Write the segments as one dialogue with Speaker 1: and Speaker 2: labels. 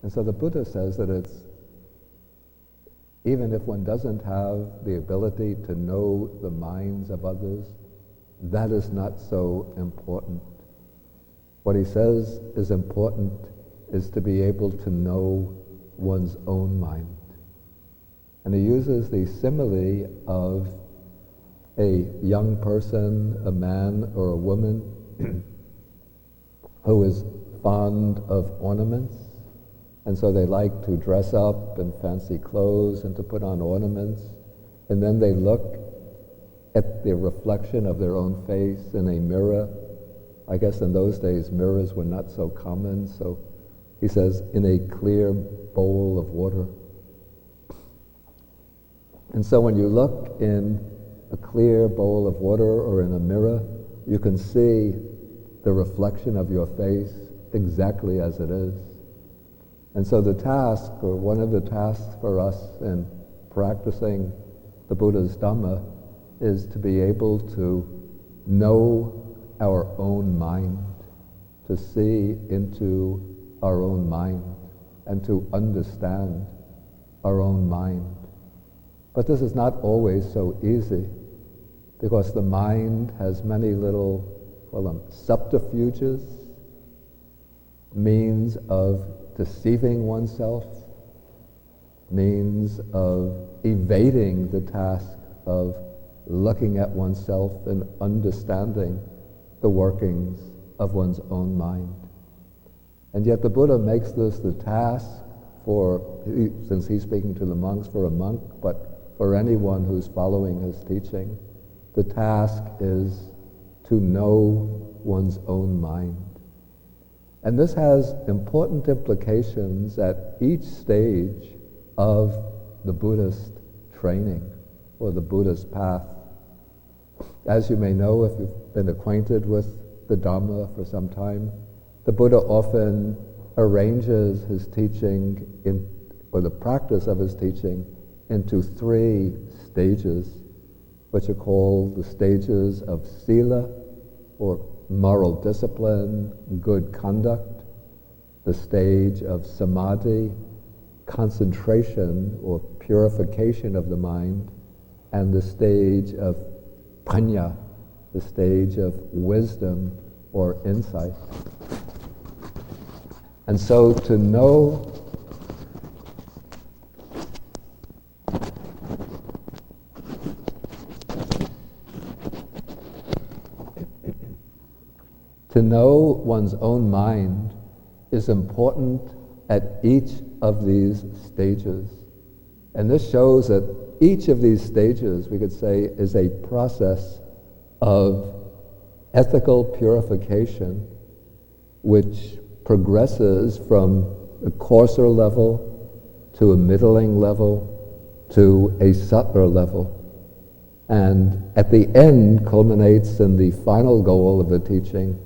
Speaker 1: And so the Buddha says that it's, even if one doesn't have the ability to know the minds of others, that is not so important. What he says is important is to be able to know one's own mind. And he uses the simile of a young person, a man or a woman, who is fond of ornaments, and so they like to dress up in fancy clothes and to put on ornaments, and then they look at the reflection of their own face in a mirror. I guess in those days mirrors were not so common, so he says, in a clear bowl of water. And so when you look in a clear bowl of water or in a mirror, you can see the reflection of your face exactly as it is. And so the task, or one of the tasks for us in practicing the Buddha's Dhamma, is to be able to know our own mind, to see into our own mind, and to understand our own mind. But this is not always so easy, because the mind has many little, call them subterfuges, means of deceiving oneself, means of evading the task of looking at oneself and understanding the workings of one's own mind. And yet the Buddha makes this the task for, since he's speaking to the monks, for a monk, but for anyone who's following his teaching, the task is to know one's own mind. And this has important implications at each stage of the Buddhist training or the Buddhist path. As you may know, if you've been acquainted with the Dhamma for some time, the Buddha often arranges his teaching or the practice of his teaching into 3 stages, which are called the stages of Sila, or moral discipline, good conduct, the stage of Samadhi, concentration or purification of the mind, and the stage of Pañña, the stage of wisdom or insight. And so to know one's own mind is important at each of these stages. And this shows that each of these stages, we could say, is a process of ethical purification which progresses from a coarser level to a middling level to a subtler level. And at the end culminates in the final goal of the teaching,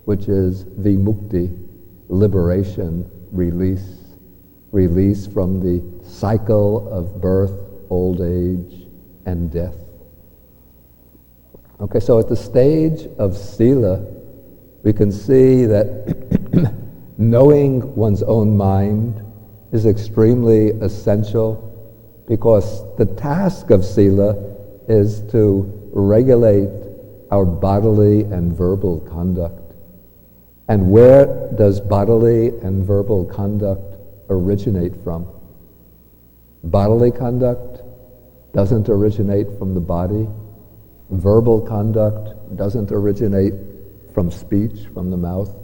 Speaker 1: which is vimukti, liberation, release from the cycle of birth, old age, and death. Okay, so at the stage of Sila, we can see that knowing one's own mind is extremely essential, because the task of Sila is to regulate our bodily and verbal conduct. And where does bodily and verbal conduct originate from? Bodily conduct doesn't originate from the body. Verbal conduct doesn't originate from speech, from the mouth.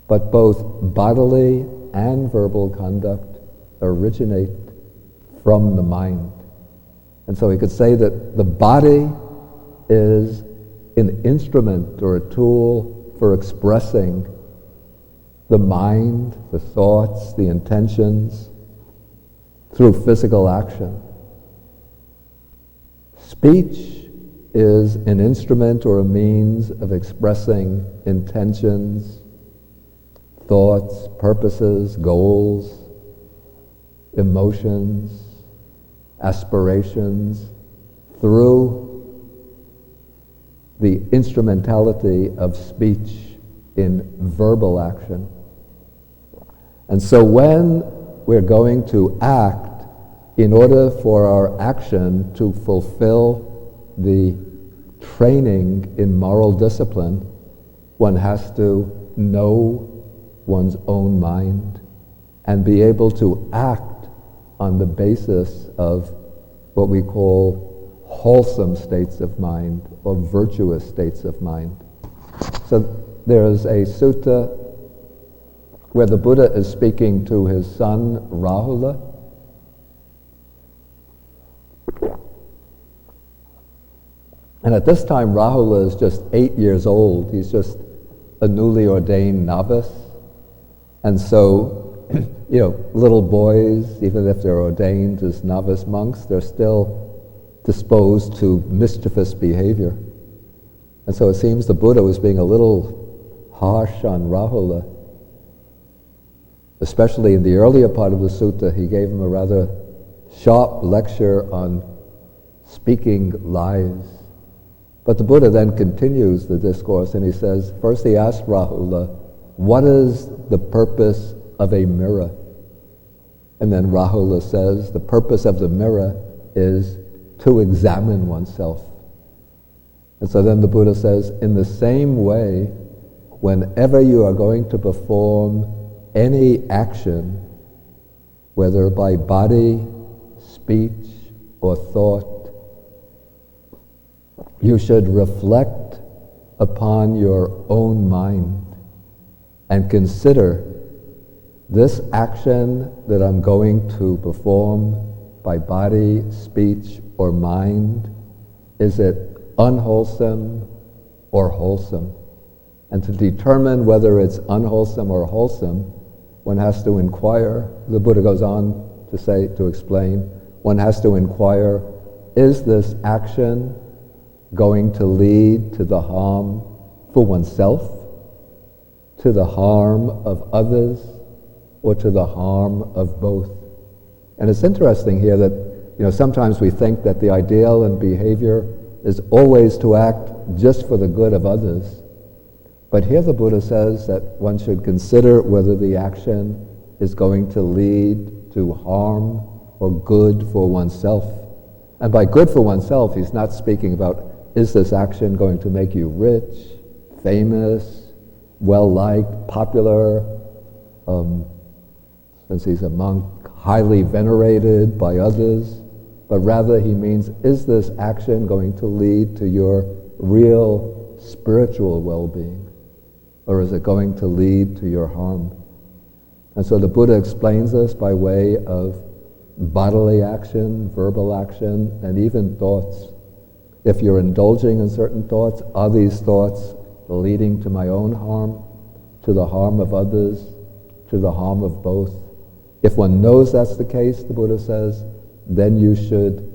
Speaker 1: But both bodily and verbal conduct originate from the mind. And so we could say that the body is an instrument or a tool for expressing the mind, the thoughts, the intentions through physical action. Speech is an instrument or a means of expressing intentions, thoughts, purposes, goals, emotions, aspirations through the instrumentality of speech in verbal action. And so when we're going to act, in order for our action to fulfill the training in moral discipline, one has to know one's own mind and be able to act on the basis of what we call wholesome states of mind or virtuous states of mind. So there is a sutta where the Buddha is speaking to his son Rahula. And at this time, Rahula is just 8 years old. He's just a newly ordained novice. And so, little boys, even if they're ordained as novice monks, they're still disposed to mischievous behavior. And so it seems the Buddha was being a little harsh on Rahula. Especially in the earlier part of the sutta, he gave him a rather sharp lecture on speaking lies. But the Buddha then continues the discourse and he says, first he asked Rahula, what is the purpose of a mirror? And then Rahula says, the purpose of the mirror is to examine oneself. And so then the Buddha says, in the same way, whenever you are going to perform any action, whether by body, speech, or thought, you should reflect upon your own mind and consider this action that I'm going to perform by body, speech, or mind, is it unwholesome or wholesome? And to determine whether it's unwholesome or wholesome, one has to inquire. The Buddha goes on to explain, one has to inquire, is this action going to lead to the harm for oneself, to the harm of others, or to the harm of both? And it's interesting here that, sometimes we think that the ideal in behavior is always to act just for the good of others. But here the Buddha says that one should consider whether the action is going to lead to harm or good for oneself. And by good for oneself, he's not speaking about, is this action going to make you rich, famous, well-liked, popular, since he's a monk, highly venerated by others, but rather he means, is this action going to lead to your real spiritual well-being, or is it going to lead to your harm? And so the Buddha explains this by way of bodily action, verbal action, and even thoughts. If you're indulging in certain thoughts, are these thoughts leading to my own harm, to the harm of others, to the harm of both? If one knows that's the case, the Buddha says, then you should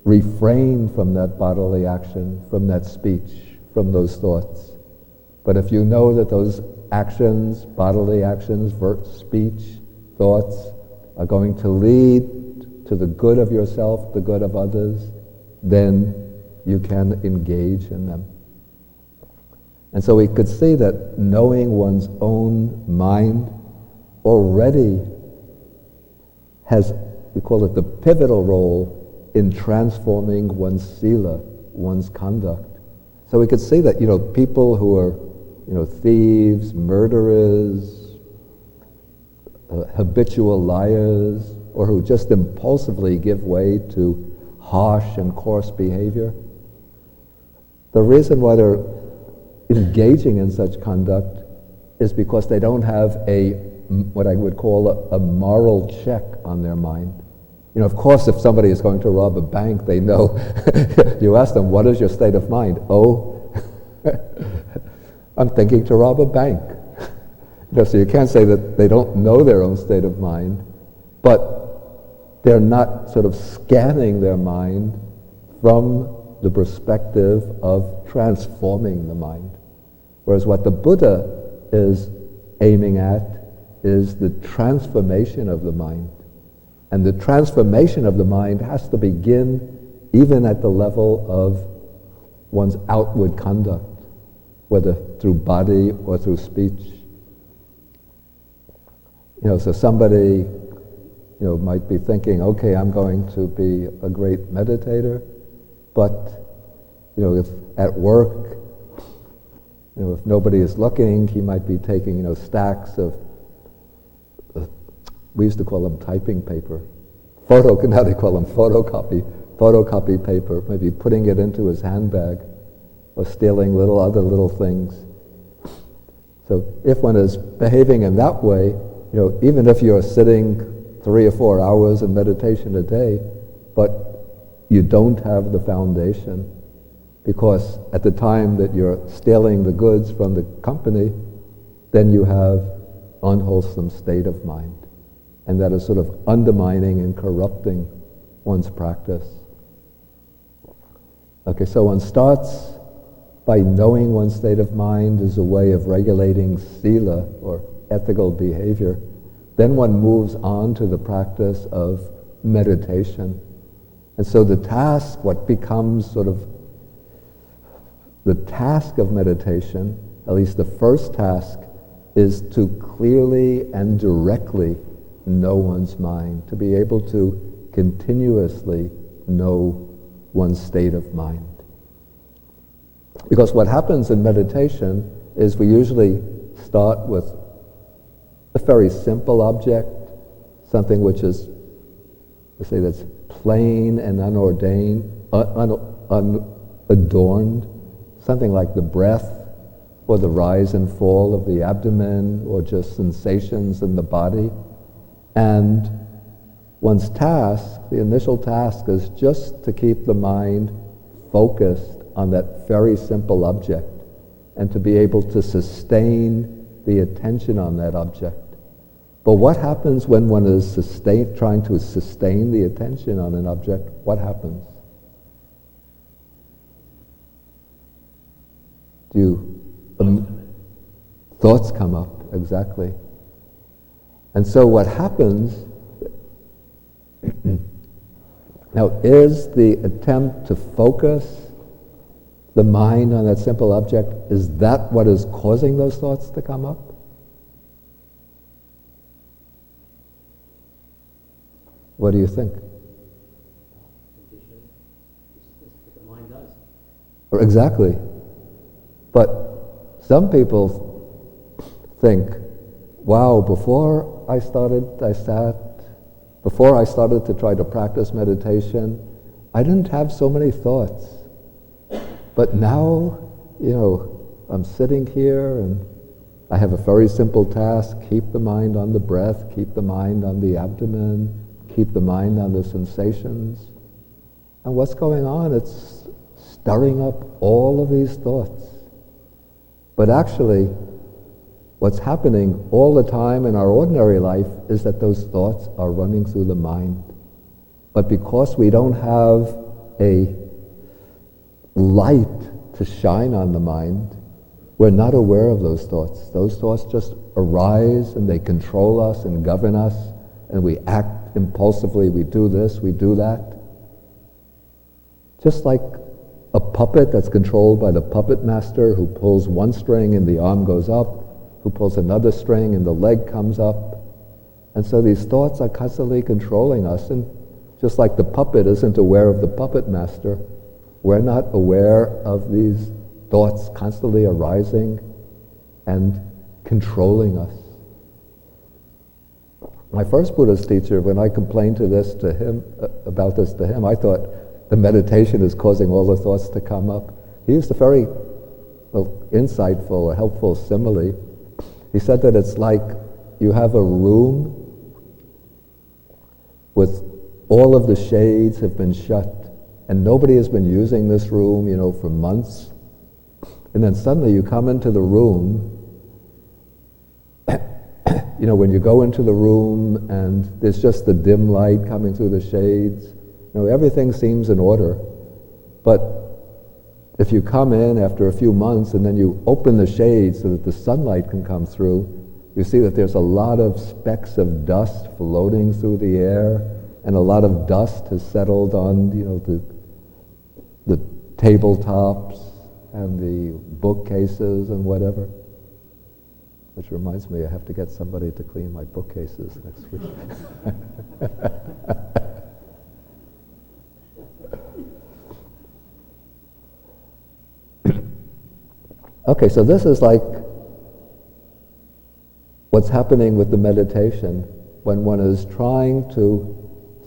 Speaker 1: refrain from that bodily action, from that speech, from those thoughts. But if you know that those actions, bodily actions, speech, thoughts, are going to lead to the good of yourself, the good of others, then you can engage in them. And so we could see that knowing one's own mind already has, we call it the pivotal role in transforming one's Sila, one's conduct. So we could see that, people who are, thieves, murderers, habitual liars, or who just impulsively give way to harsh and coarse behavior, the reason why they're engaging in such conduct is because they don't have what I would call a moral check on their mind. Of course, if somebody is going to rob a bank, they know. You ask them, what is your state of mind? Oh, I'm thinking to rob a bank. So you can't say that they don't know their own state of mind, but they're not sort of scanning their mind from the perspective of transforming the mind. Whereas what the Buddha is aiming at is the transformation of the mind. And the transformation of the mind has to begin even at the level of one's outward conduct, whether through body or through speech. So somebody, might be thinking, okay, I'm going to be a great meditator, but, if at work, if nobody is looking, he might be taking, stacks of, we used to call them typing paper, now they call them photocopy paper, maybe putting it into his handbag, or stealing other little things. So if one is behaving in that way, even if you're sitting 3 or 4 hours in meditation a day, but you don't have the foundation, because at the time that you're stealing the goods from the company, then you have unwholesome state of mind, and that is sort of undermining and corrupting one's practice. Okay, so one starts by knowing one's state of mind as a way of regulating Sila, or ethical behavior. Then one moves on to the practice of meditation. And so the task, what becomes sort of the task of meditation, at least the first task, is to clearly and directly know one's mind, to be able to continuously know one's state of mind. Because what happens in meditation is we usually start with a very simple object, something which is, let's say, that's plain and unadorned, something like the breath, or the rise and fall of the abdomen, or just sensations in the body. And one's task, the initial task, is just to keep the mind focused on that very simple object, and to be able to sustain the attention on that object. But what happens when one is trying to sustain the attention on an object? What happens? Thoughts come up, exactly. And so what happens, now is the attempt to focus the mind on that simple object, is that what is causing those thoughts to come up? What do you think?
Speaker 2: The mind does.
Speaker 1: Exactly. But some people think, wow, before I started to try to practice meditation, I didn't have so many thoughts. But now, I'm sitting here and I have a very simple task: keep the mind on the breath, keep the mind on the abdomen, keep the mind on the sensations. And what's going on? It's stirring up all of these thoughts. But actually, what's happening all the time in our ordinary life is that those thoughts are running through the mind. But because we don't have a light to shine on the mind, we're not aware of those thoughts. Those thoughts just arise and they control us and govern us, and we act impulsively. We do this, we do that. Just like a puppet that's controlled by the puppet master, who pulls one string and the arm goes up, who pulls another string and the leg comes up. And so these thoughts are constantly controlling us, and just like the puppet isn't aware of the puppet master, we're not aware of these thoughts constantly arising and controlling us. My first Buddhist teacher, when I complained about this to him, I thought the meditation is causing all the thoughts to come up. He used a very insightful or helpful simile. He said that it's like you have a room with all of the shades have been shut, and nobody has been using this room, for months. And then suddenly you come into the room, when you go into the room and there's just the dim light coming through the shades, everything seems in order. But if you come in after a few months and then you open the shades so that the sunlight can come through, you see that there's a lot of specks of dust floating through the air, and a lot of dust has settled on, the tabletops and the bookcases and whatever. which reminds me I have to get somebody to clean my bookcases next week. Okay, so this is like what's happening with the meditation when one is trying to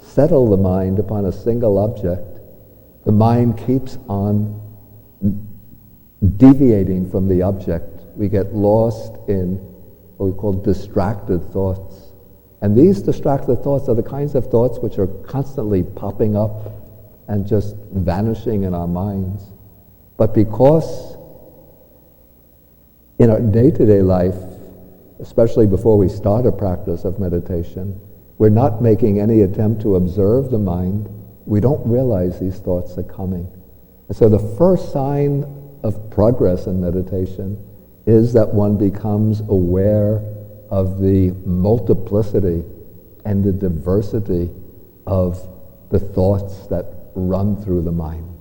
Speaker 1: settle the mind upon a single object. The mind keeps on deviating from the object. We get lost in what we call distracted thoughts. And these distracted thoughts are the kinds of thoughts which are constantly popping up and just vanishing in our minds. But because in our day-to-day life, especially before we start a practice of meditation, we're not making any attempt to observe the mind, we don't realize these thoughts are coming. And so the first sign of progress in meditation is that one becomes aware of the multiplicity and the diversity of the thoughts that run through the mind.